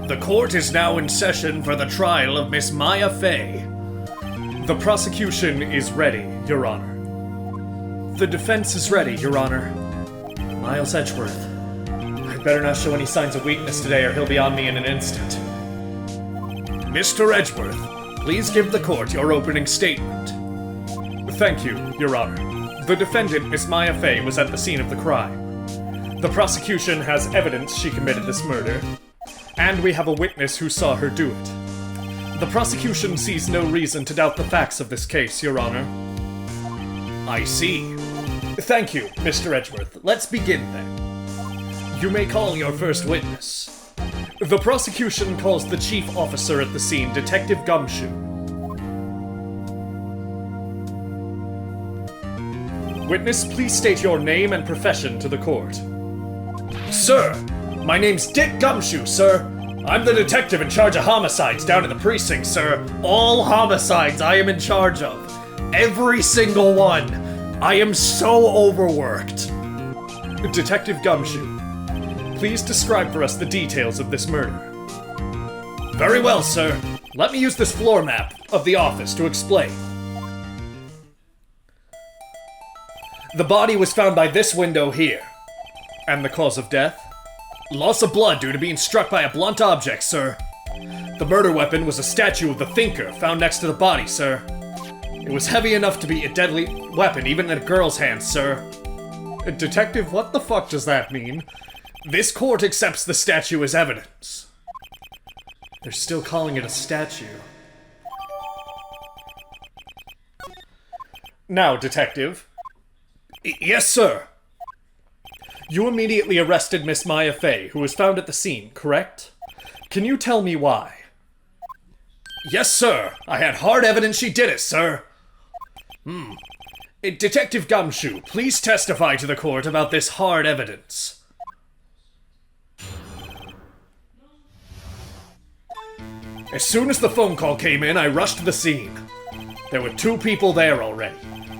The court is now in session for the trial of Miss Maya Fey. The prosecution is ready, Your Honor. The defense is ready, Your Honor. Miles Edgeworth. I'd better not show any signs of weakness today or he'll be on me in an instant. Mr. Edgeworth, please give the court your opening statement. Thank you, Your Honor. The defendant, Miss Maya Fey, was at the scene of the crime. The prosecution has evidence she committed this murder, and we have a witness who saw her do it. The prosecution sees no reason to doubt the facts of this case, Your Honor. I see. Thank you, Mr. Edgeworth. Let's begin then. You may call your first witness. The prosecution calls the chief officer at the scene, Detective Gumshoe. Witness, please state your name and profession to the court. Sir, my name's Dick Gumshoe, sir. I'm the detective in charge of homicides down at the precinct, sir. All homicides I am in charge of. Every single one. I am so overworked. Detective Gumshoe, please describe for us the details of this murder. Very well, sir. Let me use this floor map of the office to explain. The body was found by this window here. And the cause of death? Loss of blood due to being struck by a blunt object, sir. The murder weapon was a statue of the Thinker found next to the body, sir. It was heavy enough to be a deadly weapon, even in a girl's hands, sir. Detective, what the fuck does that mean? This court accepts the statue as evidence. They're still calling it a statue. Now, Detective. Yes, sir. You immediately arrested Miss Maya Fey, who was found at the scene, correct? Can you tell me why? Yes, sir. I had hard evidence she did it, sir. Detective Gumshoe, please testify to the court about this hard evidence. As soon as the phone call came in, I rushed to the scene. There were two people there already.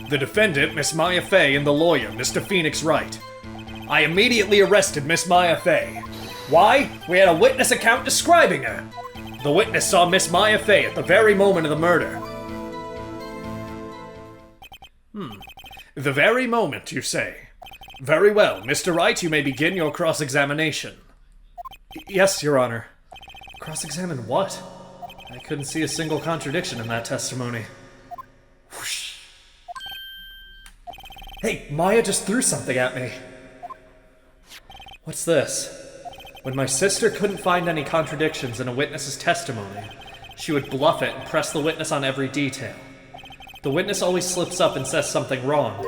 The defendant, Miss Maya Fey, and the lawyer, Mr. Phoenix Wright. I immediately arrested Miss Maya Fey. Why? We had a witness account describing her. The witness saw Miss Maya Fey at the very moment of the murder. The very moment, you say? Very well. Mr. Wright, you may begin your cross-examination. Yes, Your Honor. Cross-examine what? I couldn't see a single contradiction in that testimony. Whoosh. Hey, Maya just threw something at me. What's this? When my sister couldn't find any contradictions in a witness's testimony, she would bluff it and press the witness on every detail. The witness always slips up and says something wrong.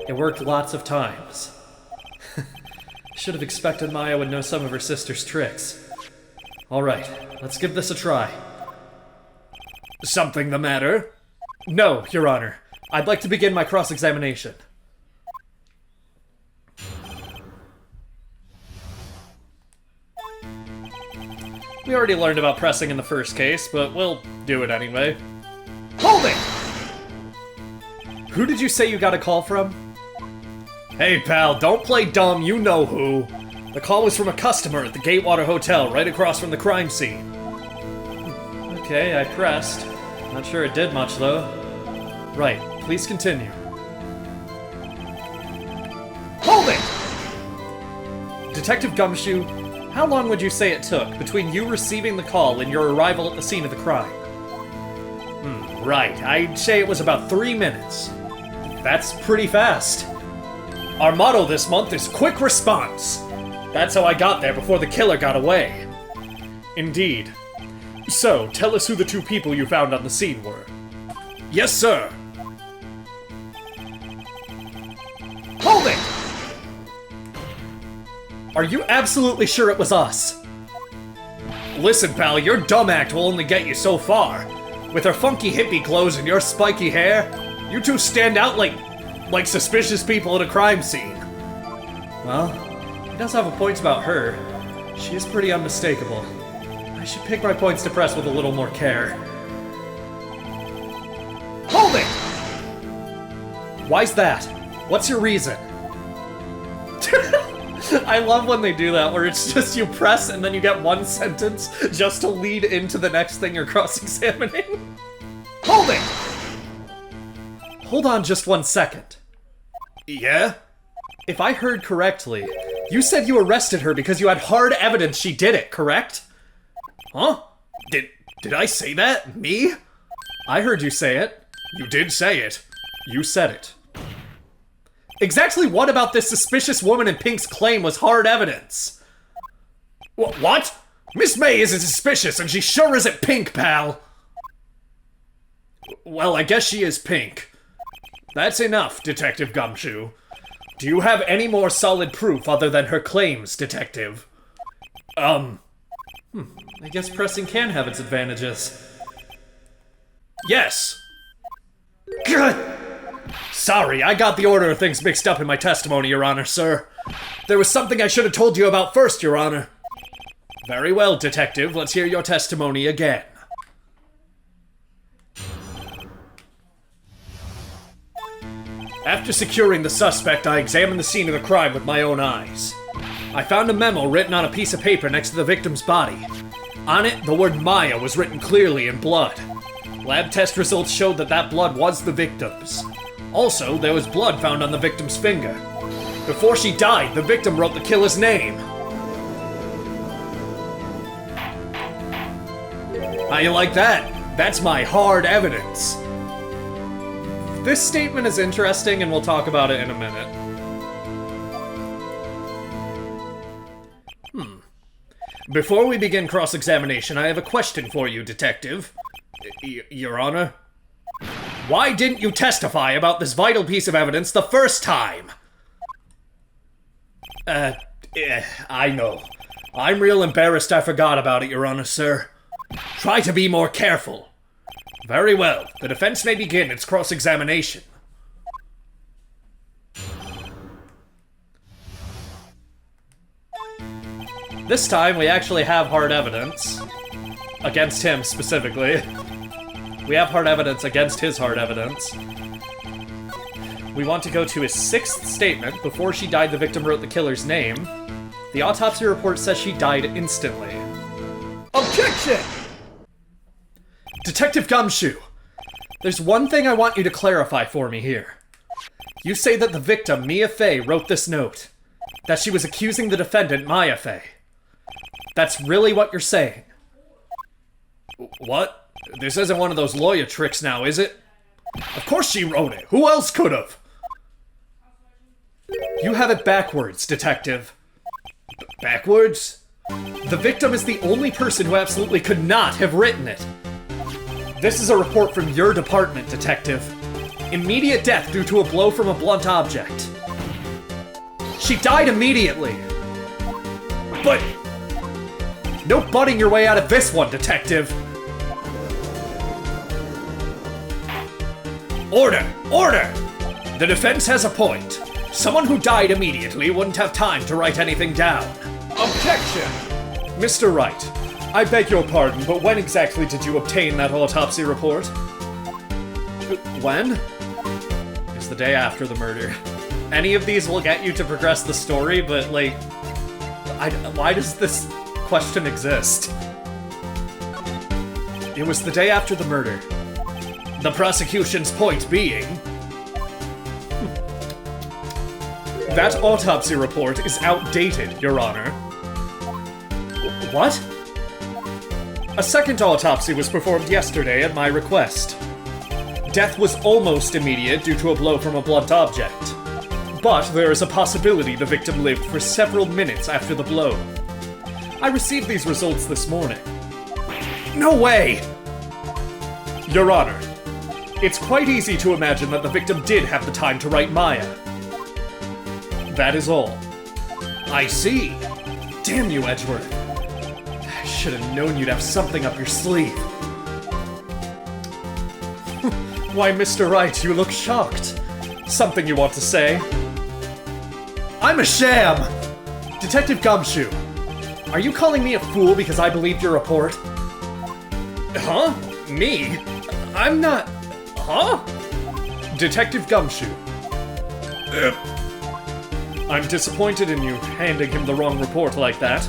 It worked lots of times. Should have expected Maya would know some of her sister's tricks. Alright, let's give this a try. Something the matter? No, Your Honor. I'd like to begin my cross-examination. We already learned about pressing in the first case, but we'll do it anyway. Hold it! Who did you say you got a call from? Hey pal, don't play dumb, you know who. The call was from a customer at the Gatewater Hotel, right across from the crime scene. Okay, I pressed. Not sure it did much, though. Right, please continue. Hold it! Detective Gumshoe, how long would you say it took between you receiving the call and your arrival at the scene of the crime? Right, I'd say it was about 3 minutes. That's pretty fast. Our motto this month is quick response. That's how I got there before the killer got away. Indeed. So, tell us who the two people you found on the scene were. Yes, sir. Hold it! Are you absolutely sure it was us? Listen, pal, your dumb act will only get you so far. With her funky hippie clothes and your spiky hair, you two stand out like suspicious people at a crime scene. Well, he does have a point about her. She is pretty unmistakable. I should pick my points to press with a little more care. Hold it! Why's that? What's your reason? I love when they do that, where it's just you press and then you get one sentence just to lead into the next thing you're cross-examining. Hold it! Hold on just 1 second. Yeah? If I heard correctly, you said you arrested her because you had hard evidence she did it, correct? Huh? Did I say that? Me? I heard you say it. You did say it. You said it. Exactly what about this suspicious woman in pink's claim was hard evidence? What? Miss May isn't suspicious and she sure isn't pink, pal. Well, I guess she is pink. That's enough, Detective Gumshoe. Do you have any more solid proof other than her claims, Detective? I guess pressing can have its advantages. Yes. Good. Sorry, I got the order of things mixed up in my testimony, Your Honor, sir. There was something I should have told you about first, Your Honor. Very well, Detective. Let's hear your testimony again. After securing the suspect, I examined the scene of the crime with my own eyes. I found a memo written on a piece of paper next to the victim's body. On it, the word Maya was written clearly in blood. Lab test results showed that blood was the victim's. Also, there was blood found on the victim's finger. Before she died, the victim wrote the killer's name. How you like that? That's my hard evidence. This statement is interesting, and we'll talk about it in a minute. Before we begin cross-examination, I have a question for you, Detective. Your Honor? Why didn't you testify about this vital piece of evidence the first time? I know. I'm real embarrassed I forgot about it, Your Honor, sir. Try to be more careful. Very well. The defense may begin its cross-examination. This time, we actually have hard evidence. Against him, specifically. We have hard evidence against his hard evidence. We want to go to his 6th statement. Before she died, the victim wrote the killer's name. The autopsy report says she died instantly. Objection! Detective Gumshoe, there's one thing I want you to clarify for me here. You say that the victim, Mia Fey, wrote this note. That she was accusing the defendant, Maya Fey. That's really what you're saying. What? This isn't one of those lawyer tricks now, is it? Of course she wrote it. Who else could have? You have it backwards, Detective. Backwards? The victim is the only person who absolutely could not have written it. This is a report from your department, Detective. Immediate death due to a blow from a blunt object. She died immediately. But... no butting your way out of this one, Detective. Order! Order! The defense has a point. Someone who died immediately wouldn't have time to write anything down. Objection! Mr. Wright, I beg your pardon, but when exactly did you obtain that autopsy report? When? It's the day after the murder. Any of these will get you to progress the story, but, like... why does this question exist? It was the day after the murder. The prosecution's point being... that autopsy report is outdated, Your Honor. What? A second autopsy was performed yesterday at my request. Death was almost immediate due to a blow from a blunt object. But there is a possibility the victim lived for several minutes after the blow. I received these results this morning. No way! Your Honor, it's quite easy to imagine that the victim did have the time to write Maya. That is all. I see. Damn you, Edgeworth. I should have known you'd have something up your sleeve. Why, Mr. Wright, you look shocked. Something you want to say? I'm a sham! Detective Gumshoe, are you calling me a fool because I believed your report? Huh? Me? I'm not... Huh? Detective Gumshoe. I'm disappointed in you handing him the wrong report like that.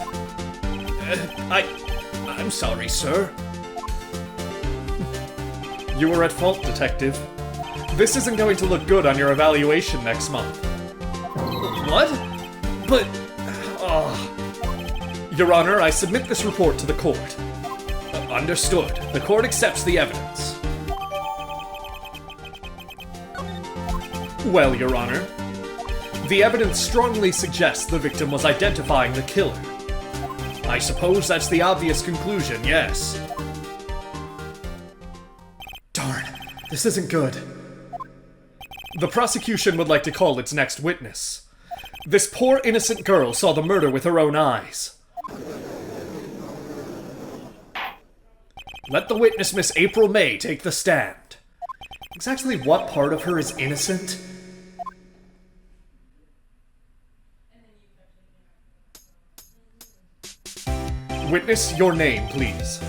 I'm sorry, sir. You were at fault, Detective. This isn't going to look good on your evaluation next month. What? But... Your Honor, I submit this report to the court. Understood. The court accepts the evidence. Well, Your Honor, the evidence strongly suggests the victim was identifying the killer. I suppose that's the obvious conclusion, yes. Darn, this isn't good. The prosecution would like to call its next witness. This poor innocent girl saw the murder with her own eyes. Let the witness, Miss April May, take the stand. Exactly what part of her is innocent? Witness, your name, please.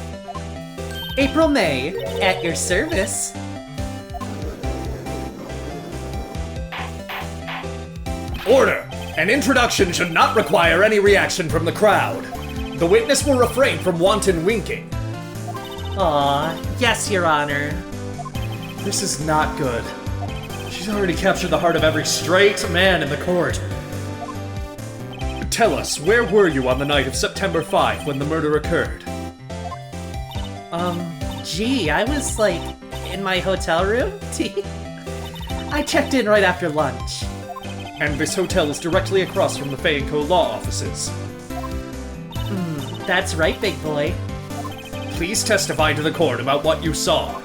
April May, at your service. Order! An introduction should not require any reaction from the crowd. The witness will refrain from wanton winking. Aw, yes, Your Honor. This is not good. She's already captured the heart of every straight man in the court. Tell us, where were you on the night of September 5 when the murder occurred? Gee, I was, like, in my hotel room? I checked in right after lunch. And this hotel is directly across from the Fay & Co. law offices. That's right, big boy. Please testify to the court about what you saw.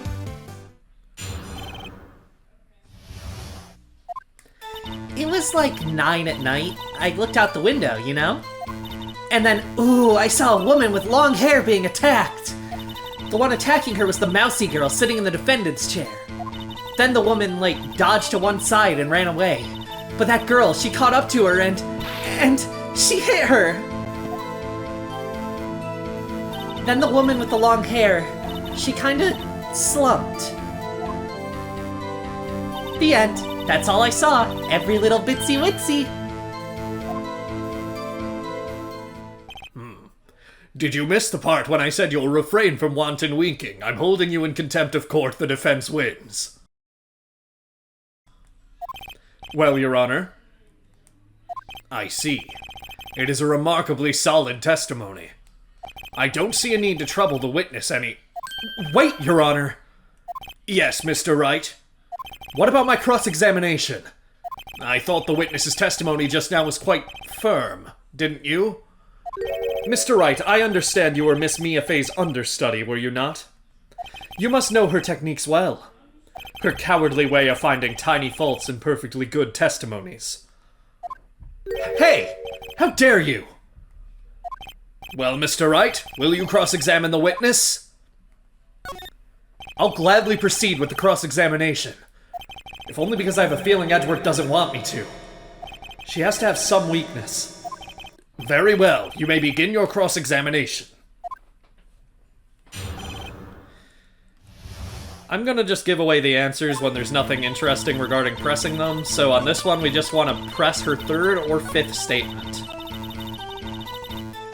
It was like 9 at night. I looked out the window, you know? And then, ooh, I saw a woman with long hair being attacked. The one attacking her was the mousy girl sitting in the defendant's chair. Then the woman, like, dodged to one side and ran away. But that girl, she caught up to her and she hit her. Then the woman with the long hair, she kinda slumped. The end. That's all I saw. Every little bitsy witsy. Did you miss the part when I said you'll refrain from wanton winking? I'm holding you in contempt of court. The defense wins. Well, Your Honor. I see. It is a remarkably solid testimony. I don't see a need to trouble the witness any... Wait, Your Honor! Yes, Mr. Wright? What about my cross-examination? I thought the witness's testimony just now was quite firm, didn't you? Mr. Wright, I understand you were Miss Mia Fey's understudy, were you not? You must know her techniques well. Her cowardly way of finding tiny faults in perfectly good testimonies. Hey! How dare you! Well, Mr. Wright, will you cross-examine the witness? I'll gladly proceed with the cross-examination. If only because I have a feeling Edgeworth doesn't want me to. She has to have some weakness. Very well, you may begin your cross-examination. I'm gonna just give away the answers when there's nothing interesting regarding pressing them, so on this one we just want to press her third or fifth statement.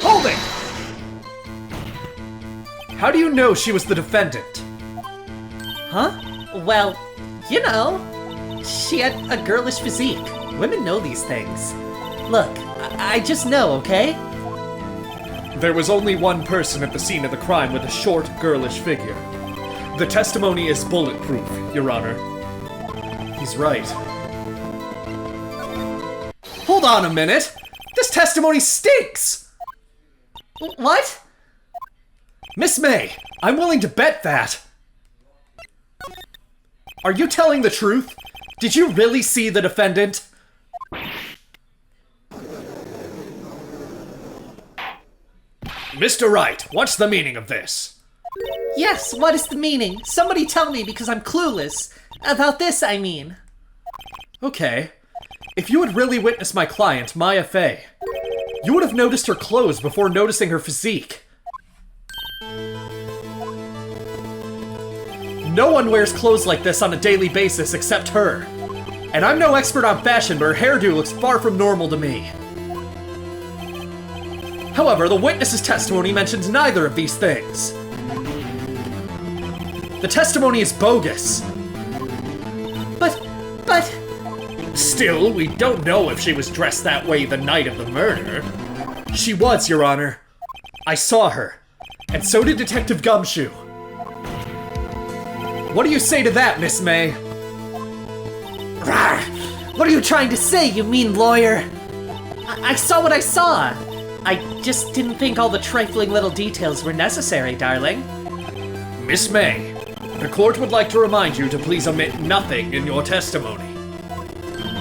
Hold it! How do you know she was the defendant? Huh? Well, you know, she had a girlish physique. Women know these things. Look, I just know, okay? There was only one person at the scene of the crime with a short, girlish figure. The testimony is bulletproof, Your Honor. He's right. Hold on a minute! This testimony stinks! What? Miss May, I'm willing to bet that. Are you telling the truth? Did you really see the defendant? Mr. Wright, what's the meaning of this? Yes, what is the meaning? Somebody tell me because I'm clueless. About this, I mean. Okay. If you had really witnessed my client, Maya Fey, you would have noticed her clothes before noticing her physique. No one wears clothes like this on a daily basis except her. And I'm no expert on fashion, but her hairdo looks far from normal to me. However, the witness's testimony mentions neither of these things. The testimony is bogus. But... Still, we don't know if she was dressed that way the night of the murder. She was, Your Honor. I saw her. And so did Detective Gumshoe. What do you say to that, Miss May? Rawr! What are you trying to say, you mean lawyer? I saw what I saw. I just didn't think all the trifling little details were necessary, darling. Miss May, the court would like to remind you to please omit nothing in your testimony.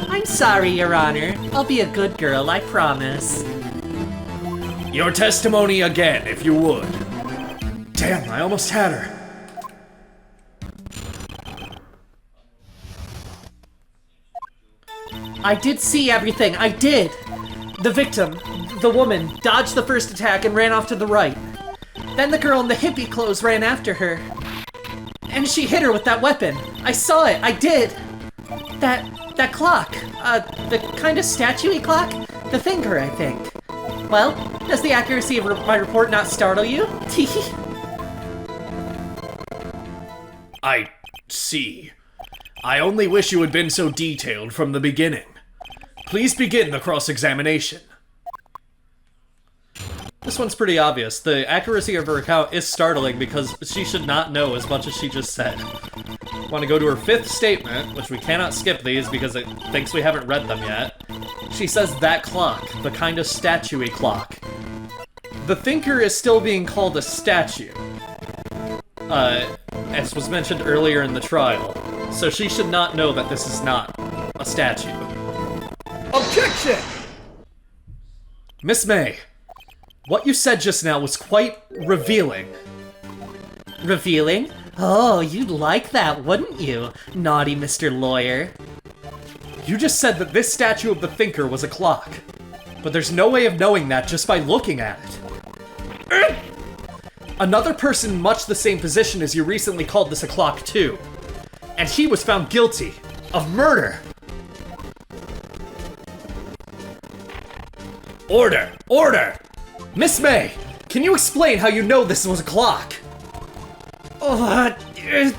I'm sorry, Your Honor. I'll be a good girl, I promise. Your testimony again, if you would. Damn, I almost had her. I did see everything, I did! The victim, the woman, dodged the first attack and ran off to the right. Then the girl in the hippie clothes ran after her. And she hit her with that weapon. I saw it, I did! That clock, the kind of statue-y clock? The thinker, I think. Well, does the accuracy of my report not startle you? I see. I only wish you had been so detailed from the beginning. Please begin the cross-examination. This one's pretty obvious. The accuracy of her account is startling because she should not know as much as she just said. Want to go to her fifth statement, which we cannot skip these because it thinks we haven't read them yet. She says that clock, the kind of statue-y clock. The thinker is still being called a statue. As was mentioned earlier in the trial. So she should not know that this is not a statue. Objection! Miss May, what you said just now was quite revealing. Revealing? Oh, you'd like that, wouldn't you, naughty Mr. Lawyer? You just said that this statue of the thinker was a clock. But there's no way of knowing that just by looking at it. Another person in much the same position as you recently called this a clock too. And he was found guilty of murder. Order! Order! Miss May, can you explain how you know this was a clock? Objection!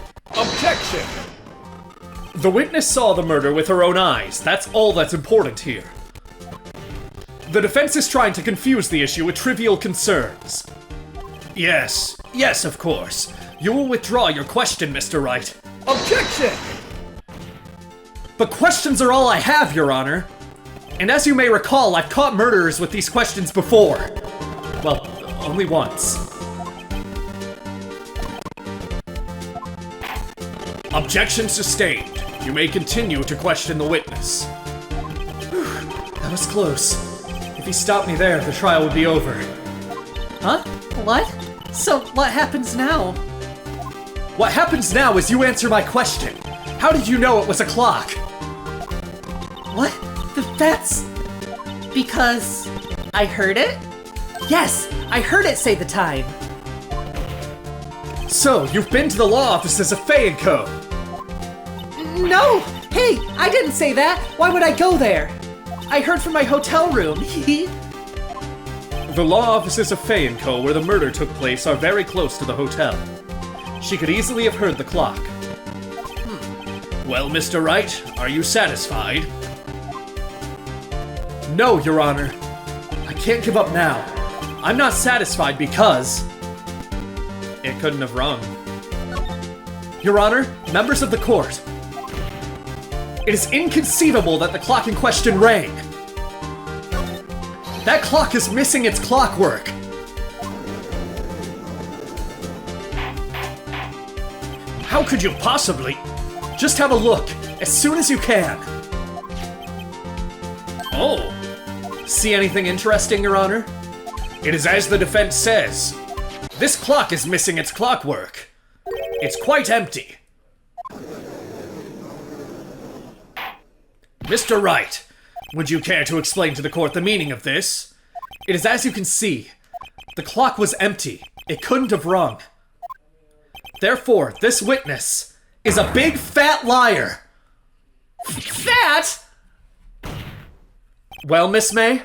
The witness saw the murder with her own eyes. That's all that's important here. The defense is trying to confuse the issue with trivial concerns. Yes, of course. You will withdraw your question, Mr. Wright. Objection! But questions are all I have, Your Honor. And as you may recall, I've caught murderers with these questions before. Well, only once. Objection sustained. You may continue to question the witness. That was close. If he stopped me there, the trial would be over. Huh? What? So, what happens now? What happens now is you answer my question. How did you know it was a clock? What? That's... because... I heard it? Yes, I heard it say the time. So, you've been to the law offices of Fay & Co. No! Hey, I didn't say that! Why would I go there? I heard from my hotel room. The law offices of Fay & Co., where the murder took place, are very close to the hotel. She could easily have heard the clock. Well, Mr. Wright, are you satisfied? No, Your Honor. I can't give up now. I'm not satisfied because... It couldn't have rung. Your Honor, members of the court. It is inconceivable that the clock in question rang. That clock is missing its clockwork. How could you possibly? Just have a look, as soon as you can. Oh. See anything interesting, Your Honor? It is as the defense says. This clock is missing its clockwork. It's quite empty. Mr. Wright, would you care to explain to the court the meaning of this? It is as you can see. The clock was empty. It couldn't have rung. Therefore, this witness is a big fat liar. That? Well, Miss May?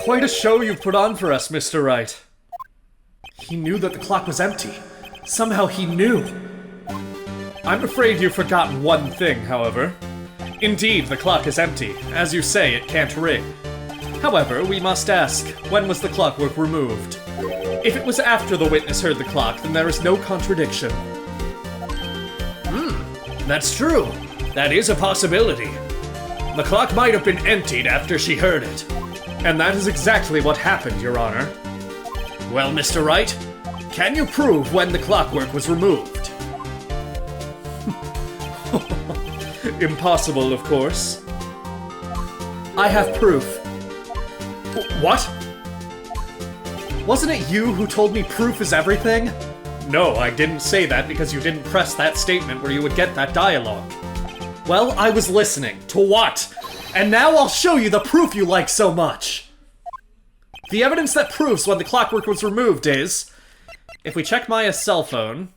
Quite a show you've put on for us, Mr. Wright. He knew that the clock was empty. Somehow he knew. I'm afraid you've forgotten one thing, however. Indeed, the clock is empty. As you say, it can't ring. However, we must ask, when was the clockwork removed? If it was after the witness heard the clock, then there is no contradiction. That's true. That is a possibility. The clock might have been emptied after she heard it. And that is exactly what happened, Your Honor. Well, Mr. Wright, can you prove when the clockwork was removed? Impossible, of course. I have proof. What? Wasn't it you who told me proof is everything? No, I didn't say that because you didn't press that statement where you would get that dialogue. Well, I was listening. To what? And now I'll show you the proof you like so much. The evidence that proves when the clockwork was removed is... If we check Maya's cell phone,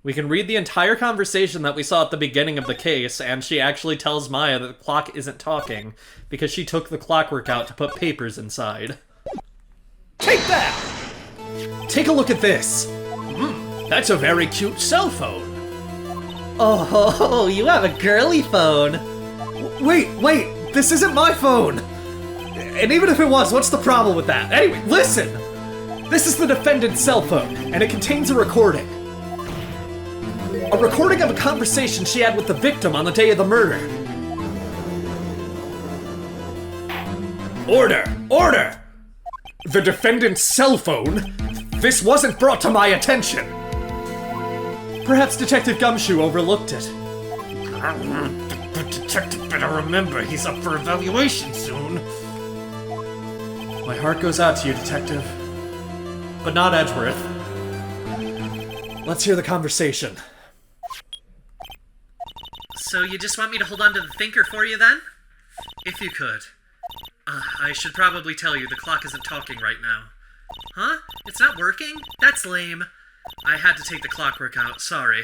we can read the entire conversation that we saw at the beginning of the case, and she actually tells Maya that the clock isn't talking because she took the clockwork out to put papers inside. Take that! Take a look at this. That's a very cute cell phone. Oh, you have a girly phone. Wait, this isn't my phone! And even if it was, what's the problem with that? Anyway, listen! This is the defendant's cell phone, and it contains a recording. A recording of a conversation she had with the victim on the day of the murder. Order! The defendant's cell phone? This wasn't brought to my attention! Perhaps Detective Gumshoe overlooked it. The detective better remember he's up for evaluation soon. My heart goes out to you, Detective. But not Edgeworth. Let's hear the conversation. So you just want me to hold on to the thinker for you then? If you could. I should probably tell you the clock isn't talking right now. Huh? It's not working? That's lame. I had to take the clockwork out, sorry.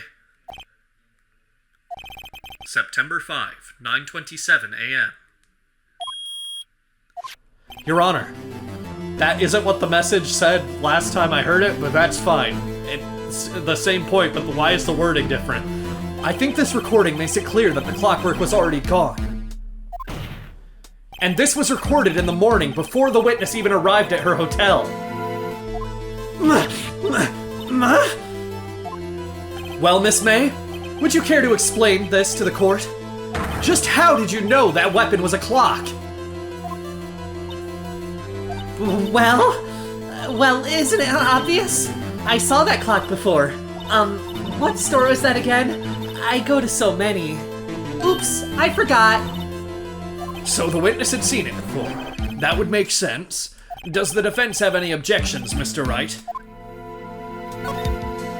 September 5, 9:27 a.m. Your Honor, that isn't what the message said last time I heard it, but that's fine. It's the same point, but why is the wording different? I think this recording makes it clear that the clockwork was already gone. And this was recorded in the morning before the witness even arrived at her hotel. Well, Miss May, would you care to explain this to the court? Just how did you know that weapon was a clock? Well, isn't it obvious? I saw that clock before. What store was that again? I go to so many. Oops, I forgot. So the witness had seen it before. That would make sense. Does the defense have any objections, Mr. Wright?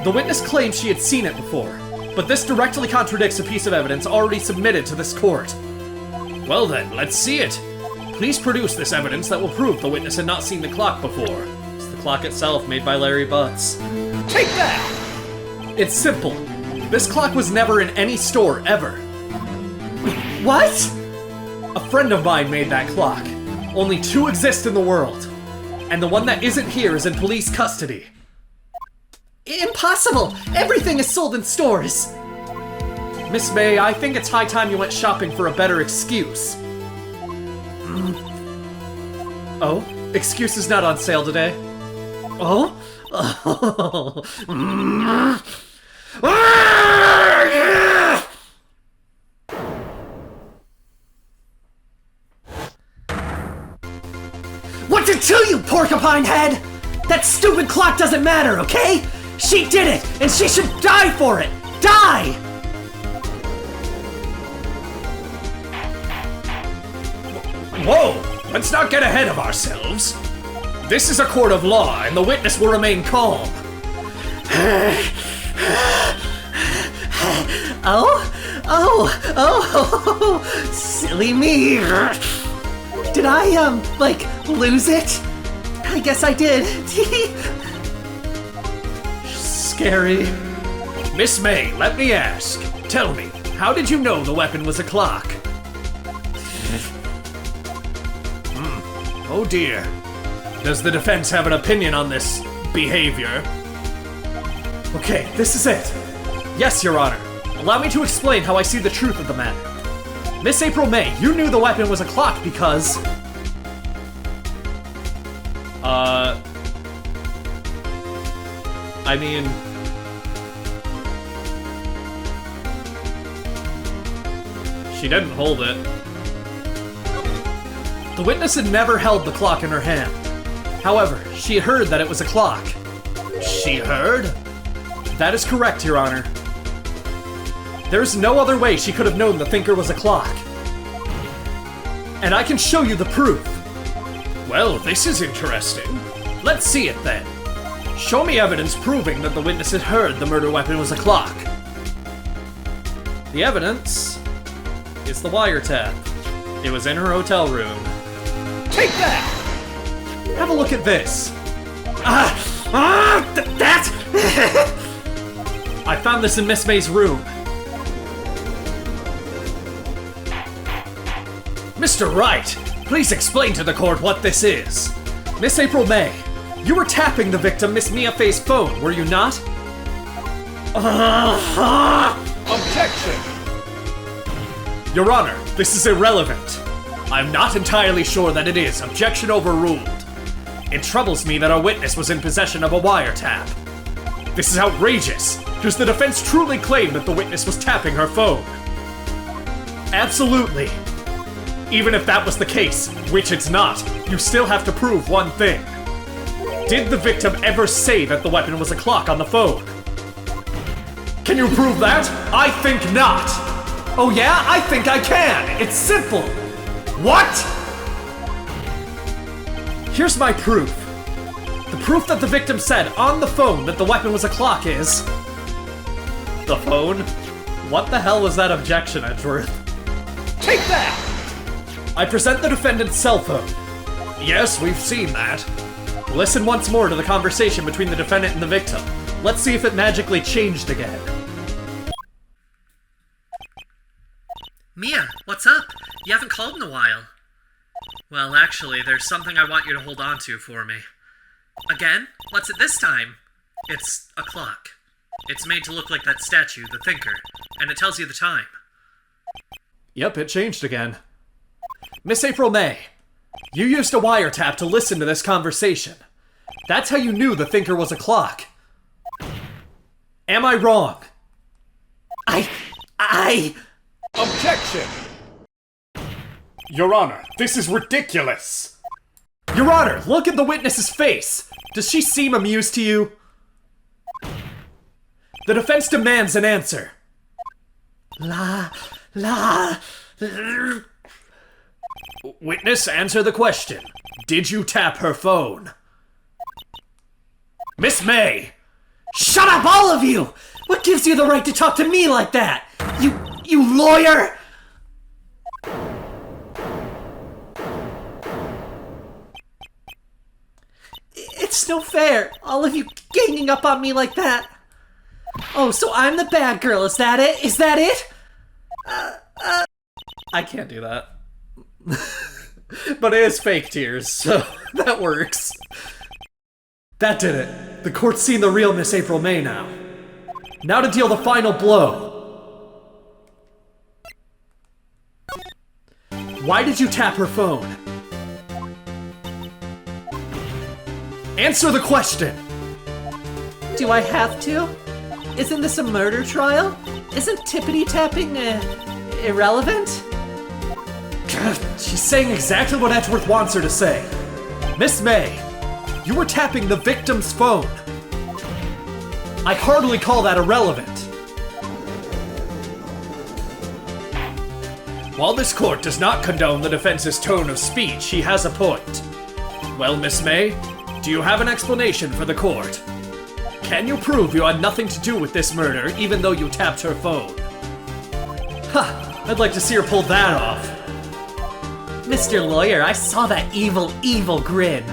The witness claims she had seen it before, but this directly contradicts a piece of evidence already submitted to this court. Well then, let's see it. Please produce this evidence that will prove the witness had not seen the clock before. It's the clock itself, made by Larry Butts. Take that! It's simple. This clock was never in any store, ever. What? A friend of mine made that clock. Only 2 exist in the world. And the one that isn't here is in police custody. Impossible! Everything is sold in stores! Miss May, I think it's high time you went shopping for a better excuse. Oh? Excuse is not on sale today. Oh? What's it to you, porcupine head? That stupid clock doesn't matter, okay? She did it, and she should die for it! Die! Whoa! Let's not get ahead of ourselves. This is a court of law, and the witness will remain calm. Oh, silly me. Did I, lose it? I guess I did. scary. Miss May, let me ask. Tell me, how did you know the weapon was a clock? Oh dear. Does the defense have an opinion on this behavior? Okay, this is it. Yes, Your Honor. Allow me to explain how I see the truth of the matter. Miss April May, you knew the weapon was a clock because... I mean... She didn't hold it. The witness had never held the clock in her hand. However, she heard that it was a clock. She heard? That is correct, Your Honor. There's no other way she could have known the thinker was a clock. And I can show you the proof. Well, this is interesting. Let's see it then. Show me evidence proving that the witness had heard the murder weapon was a clock. The evidence is the wiretap. It was in her hotel room. Take that! Have a look at this. That! I found this in Miss May's room. Mr. Wright, please explain to the court what this is. Miss April May, you were tapping the victim Miss Mia Fey's phone, were you not? Objection! Your Honor, this is irrelevant. I'm not entirely sure that it is. Objection overruled. It troubles me that our witness was in possession of a wiretap. This is outrageous. Does the defense truly claim that the witness was tapping her phone? Absolutely. Even if that was the case, which it's not, you still have to prove one thing. Did the victim ever say that the weapon was a clock on the phone? Can you prove that? I think not. Oh yeah? I think I can! It's simple! What? Here's my proof. The proof that the victim said on the phone that the weapon was a clock is... The phone? What the hell was that objection, Edgeworth? Take that! I present the defendant's cell phone. Yes, we've seen that. Listen once more to the conversation between the defendant and the victim. Let's see if it magically changed again. Mia, what's up? You haven't called in a while. Well, actually, there's something I want you to hold on to for me. Again? What's it this time? It's a clock. It's made to look like that statue, the Thinker, and it tells you the time. Yep, it changed again. Miss April May, you used a wiretap to listen to this conversation. That's how you knew the Thinker was a clock. Am I wrong? Objection! Your Honor, this is ridiculous! Your Honor, look at the witness's face! Does she seem amused to you? The defense demands an answer. Witness, answer the question. Did you tap her phone? Miss May! Shut up, all of you! What gives you the right to talk to me like that? You lawyer! It's no fair, all of you ganging up on me like that. Oh, so I'm the bad girl, is that it? Is that it? I can't do that. But it is fake tears, so that works. That did it. The court's seen the real Miss April May now. Now to deal the final blow. Why did you tap her phone? Answer the question! Do I have to? Isn't this a murder trial? Isn't tippity-tapping, irrelevant? She's saying exactly what Edgeworth wants her to say. Miss May, you were tapping the victim's phone. I hardly call that irrelevant. While this court does not condone the defense's tone of speech, he has a point. Well, Miss May, do you have an explanation for the court? Can you prove you had nothing to do with this murder, even though you tapped her phone? Ha! I'd like to see her pull that off. Mr. Lawyer, I saw that evil, evil grin.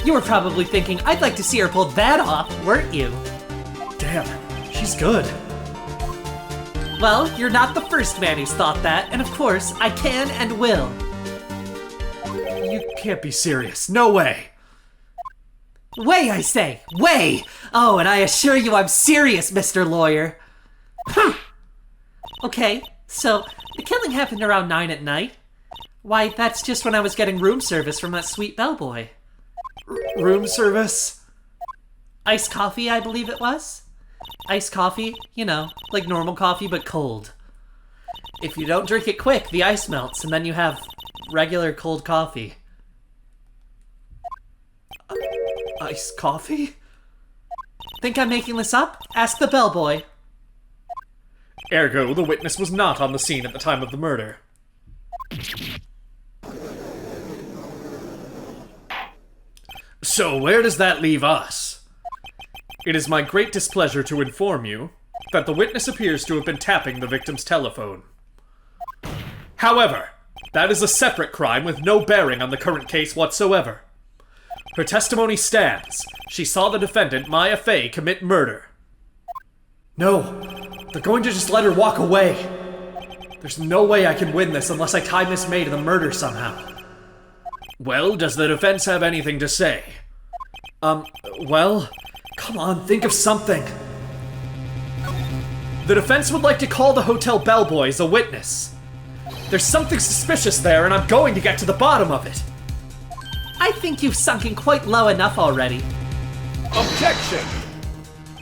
You were probably thinking, I'd like to see her pull that off, weren't you? Damn. Man, she's good. Well, you're not the first man who's thought that, and of course, I can and will. You can't be serious. No way. Way, I say! Way! Oh, and I assure you I'm serious, Mr. Lawyer. Okay, so the killing happened around 9 at night. Why, that's just when I was getting room service from that sweet bellboy. Room service? Iced coffee, I believe it was. Iced coffee, you know, like normal coffee but cold. If you don't drink it quick, the ice melts and then you have regular cold coffee. Iced coffee? Think I'm making this up? Ask the bellboy. Ergo, the witness was not on the scene at the time of the murder. So where does that leave us? It is my great displeasure to inform you that the witness appears to have been tapping the victim's telephone. However, that is a separate crime with no bearing on the current case whatsoever. Her testimony stands. She saw the defendant, Maya Fey, commit murder. No, they're going to just let her walk away. There's no way I can win this unless I tie Miss May to the murder somehow. Well, does the defense have anything to say? Well, come on, think of something. The defense would like to call the hotel bellboy as a witness. There's something suspicious there, and I'm going to get to the bottom of it. I think you've sunken quite low enough already. Objection!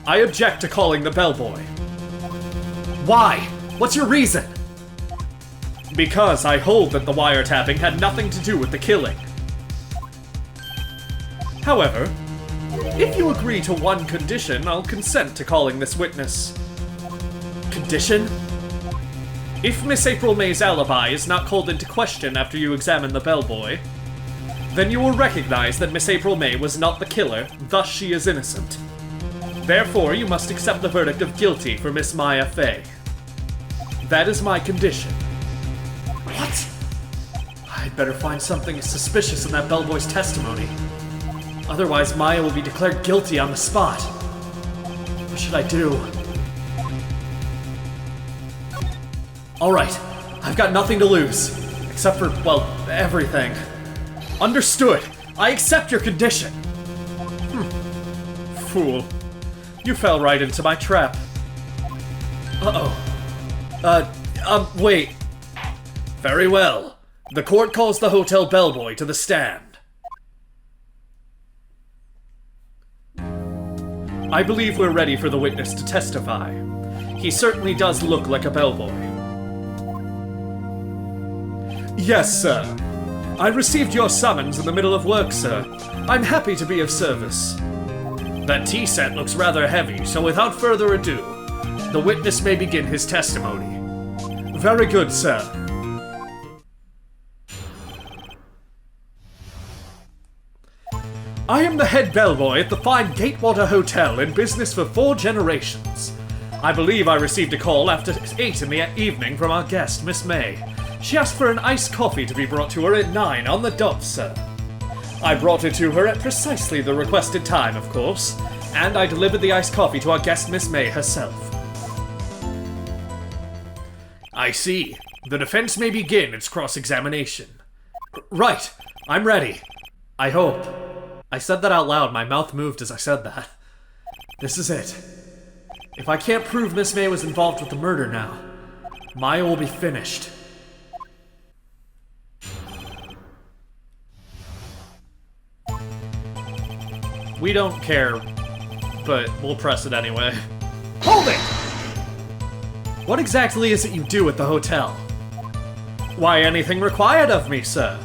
I object to calling the bellboy. Why? What's your reason? Because I hold that the wiretapping had nothing to do with the killing. However, if you agree to one condition, I'll consent to calling this witness. Condition? If Miss April May's alibi is not called into question after you examine the bellboy, then you will recognize that Miss April May was not the killer, thus she is innocent. Therefore, you must accept the verdict of guilty for Miss Maya Fey. That is my condition. What? I'd better find something suspicious in that bellboy's testimony. Otherwise, Maya will be declared guilty on the spot. What should I do? Alright, I've got nothing to lose. Except for, well, everything. Understood. I accept your condition. Fool. You fell right into my trap. Wait. Very well. The court calls the hotel bellboy to the stand. I believe we're ready for the witness to testify. He certainly does look like a bellboy. Yes, sir. I received your summons in the middle of work, sir. I'm happy to be of service. That tea set looks rather heavy, so without further ado, the witness may begin his testimony. Very good, sir. I am the head bellboy at the fine Gatewater Hotel in business for 4 generations. I believe I received a call after 8 in the evening from our guest, Miss May. She asked for an iced coffee to be brought to her at 9 on the dot, sir. I brought it to her at precisely the requested time, of course, and I delivered the iced coffee to our guest, Miss May herself. I see. The defense may begin its cross-examination. Right. I'm ready. I hope. I said that out loud. My mouth moved as I said that. This is it. If I can't prove Miss May was involved with the murder now, Maya will be finished. We don't care, but we'll press it anyway. Hold it! What exactly is it you do at the hotel? Why, anything required of me, sir.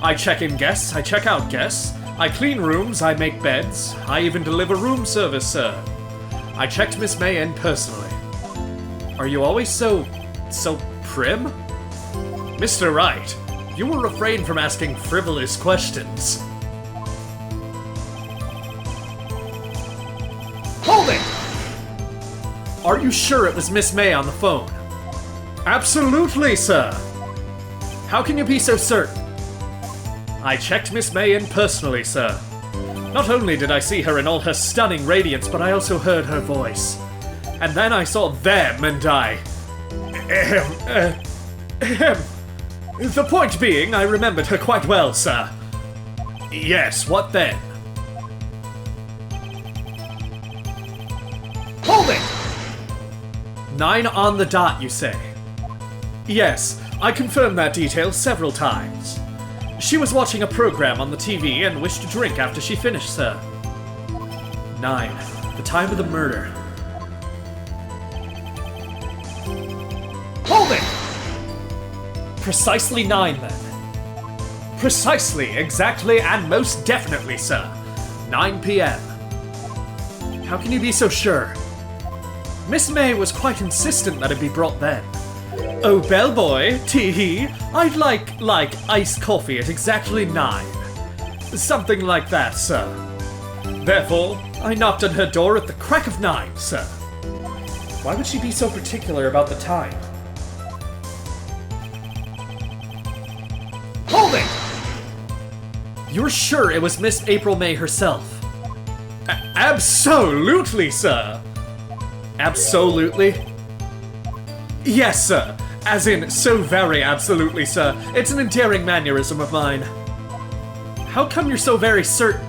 I check in guests, I check out guests, I clean rooms, I make beds, I even deliver room service, sir. I checked Miss May in personally. Are you always so prim? Mr. Wright, you will refrain from asking frivolous questions. Hold it! Are you sure it was Miss May on the phone? Absolutely, sir. How can you be so certain? I checked Miss May in personally, sir. Not only did I see her in all her stunning radiance, but I also heard her voice. And then I saw them and I... The point being, I remembered her quite well, sir. Yes, what then? Hold it! 9 on the dot, you say? Yes, I confirmed that detail several times. She was watching a program on the TV and wished to drink after she finished, sir. 9. The time of the murder. Hold it! Precisely 9, then. Precisely, exactly, and most definitely, sir. 9 p.m. How can you be so sure? Miss May was quite insistent that it be brought then. Oh, bellboy, tee-hee, I'd like iced coffee at exactly 9. Something like that, sir. Therefore, I knocked on her door at the crack of 9, sir. Why would she be so particular about the time? Hold it! You're sure it was Miss April May herself? Absolutely, sir! Absolutely? Yes, sir. As in, so very absolutely, sir. It's an endearing mannerism of mine. How come you're so very certain?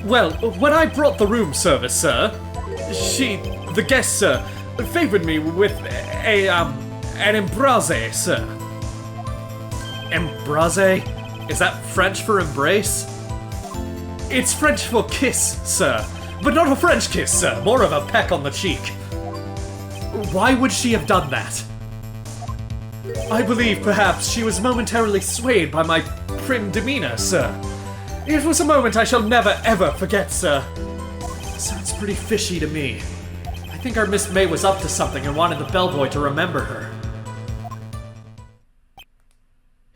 Well, when I brought the room service, sir, the guest, sir, favored me with an embrase, sir. Embrase? Is that French for embrace? It's French for kiss, sir. But not a French kiss, sir. More of a peck on the cheek. Why would she have done that? I believe perhaps she was momentarily swayed by my prim demeanor, sir. It was a moment I shall never ever forget, sir. Sounds pretty fishy to me. I think our Miss May was up to something and wanted the bellboy to remember her.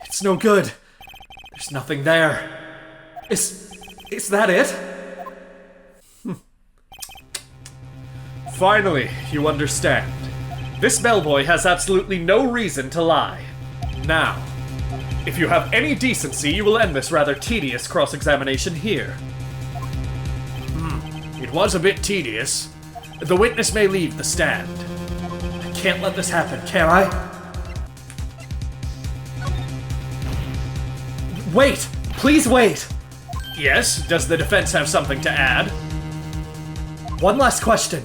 It's no good. There's nothing there. Is that it? Finally, you understand. This bellboy has absolutely no reason to lie. Now, if you have any decency, you will end this rather tedious cross-examination here. It was a bit tedious. The witness may leave the stand. I can't let this happen, can I? Wait! Please wait! Yes, does the defense have something to add? One last question.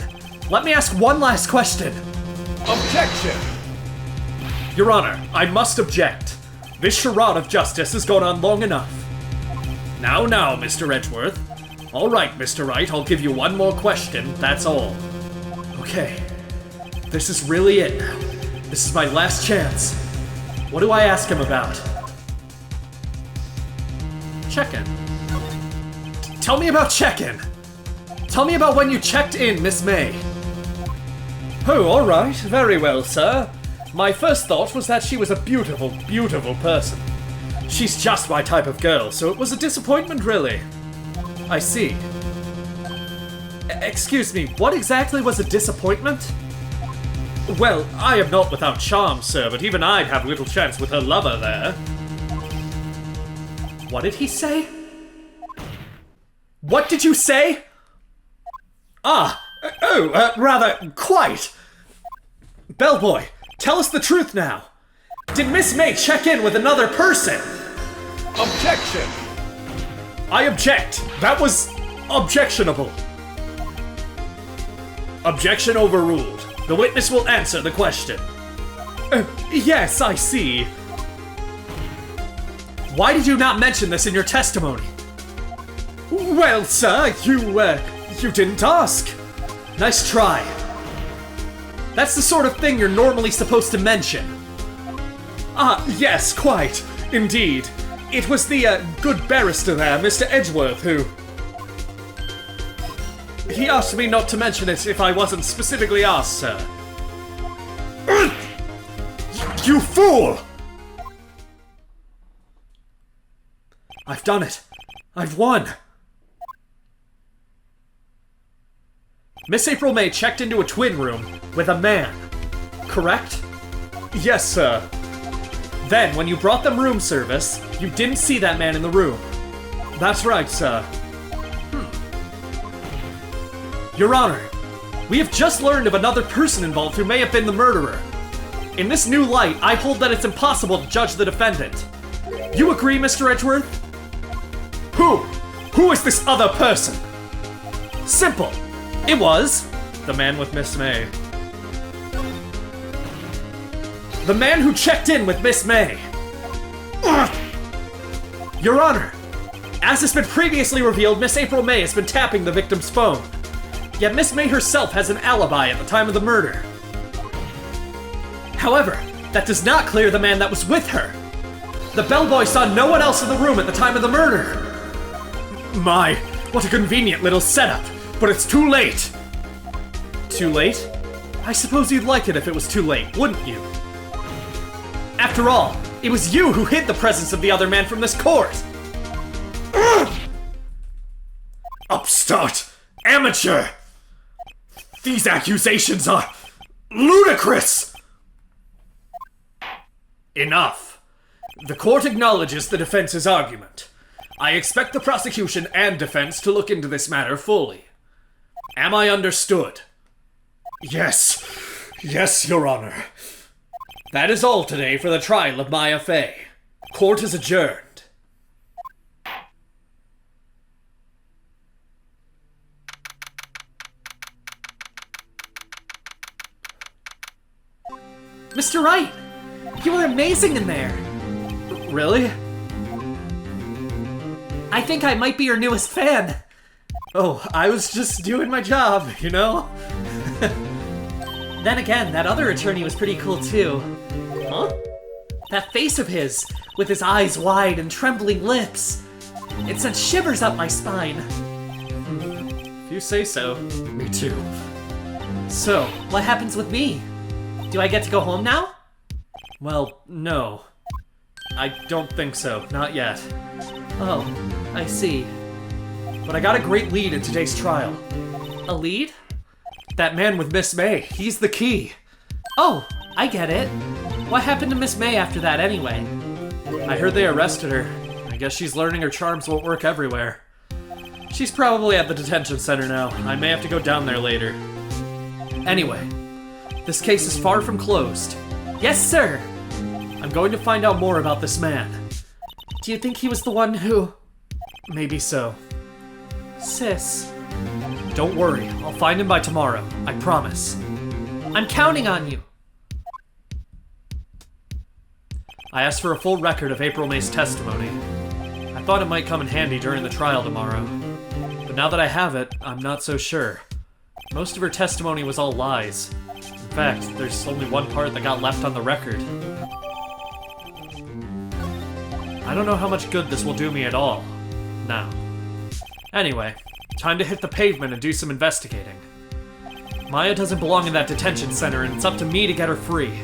Let me ask one last question. Objection! Your Honor, I must object. This charade of justice has gone on long enough. Now, Mr. Edgeworth. All right, Mr. Wright, I'll give you one more question, that's all. Okay. This is really it now. This is my last chance. What do I ask him about? Check-in. Tell me about check-in. Tell me about when you checked in, Miss May. Oh, all right. Very well, sir. My first thought was that she was a beautiful, beautiful person. She's just my type of girl, so it was a disappointment, really. I see. Excuse me, what exactly was a disappointment? Well, I am not without charm, sir, but even I'd have little chance with her lover there. What did he say? What did you say? Rather, quite. Bellboy, tell us the truth now. Did Miss May check in with another person? Objection! I object. That was objectionable. Objection overruled. The witness will answer the question. Yes, I see. Why did you not mention this in your testimony? Well, sir, you didn't ask. Nice try. That's the sort of thing you're normally supposed to mention. Yes, quite. Indeed. It was the, good barrister there, Mr. Edgeworth, who... He asked me not to mention it if I wasn't specifically asked, sir. You fool! I've done it. I've won. Miss April May checked into a twin room with a man, correct? Yes, sir. Then, when you brought them room service, you didn't see that man in the room. That's right, sir. Your Honor, we have just learned of another person involved who may have been the murderer. In this new light, I hold that it's impossible to judge the defendant. You agree, Mr. Edgeworth? Who? Who is this other person? Simple. It was the man with Miss May. The man who checked in with Miss May. Ugh. Your Honor, as has been previously revealed, Miss April May has been tapping the victim's phone. Yet Miss May herself has an alibi at the time of the murder. However, that does not clear the man that was with her. The bellboy saw no one else in the room at the time of the murder. My, what a convenient little setup, but it's too late. Too late? I suppose you'd like it if it was too late, wouldn't you? After all, it was you who hid the presence of the other man from this court. Ugh! Upstart! Amateur! These accusations are ludicrous! Enough. The court acknowledges the defense's argument. I expect the prosecution and defense to look into this matter fully. Am I understood? Yes. Yes, Your Honor. That is all today for the trial of Maya Fey. Court is adjourned. Mr. Wright, you were amazing in there. Really? I think I might be your newest fan. Oh, I was just doing my job, you know? Then again, that other attorney was pretty cool too. Huh? That face of his, with his eyes wide and trembling lips. It sent shivers up my spine. If you say so, me too. So, what happens with me? Do I get to go home now? Well, no. I don't think so, not yet. Oh, I see. But I got a great lead in today's trial. A lead? That man with Miss May, he's the key. Oh, I get it. What happened to Miss May after that anyway? I heard they arrested her. I guess she's learning her charms won't work everywhere. She's probably at the detention center now. I may have to go down there later. Anyway, this case is far from closed. Yes, sir. I'm going to find out more about this man. Do you think he was the one who... Maybe so. Sis. Don't worry, I'll find him by tomorrow. I promise. I'm counting on you. I asked for a full record of April May's testimony. I thought it might come in handy during the trial tomorrow. But now that I have it, I'm not so sure. Most of her testimony was all lies. In fact, there's only one part that got left on the record. I don't know how much good this will do me at all. Now. Anyway, time to hit the pavement and do some investigating. Maya doesn't belong in that detention center, and it's up to me to get her free.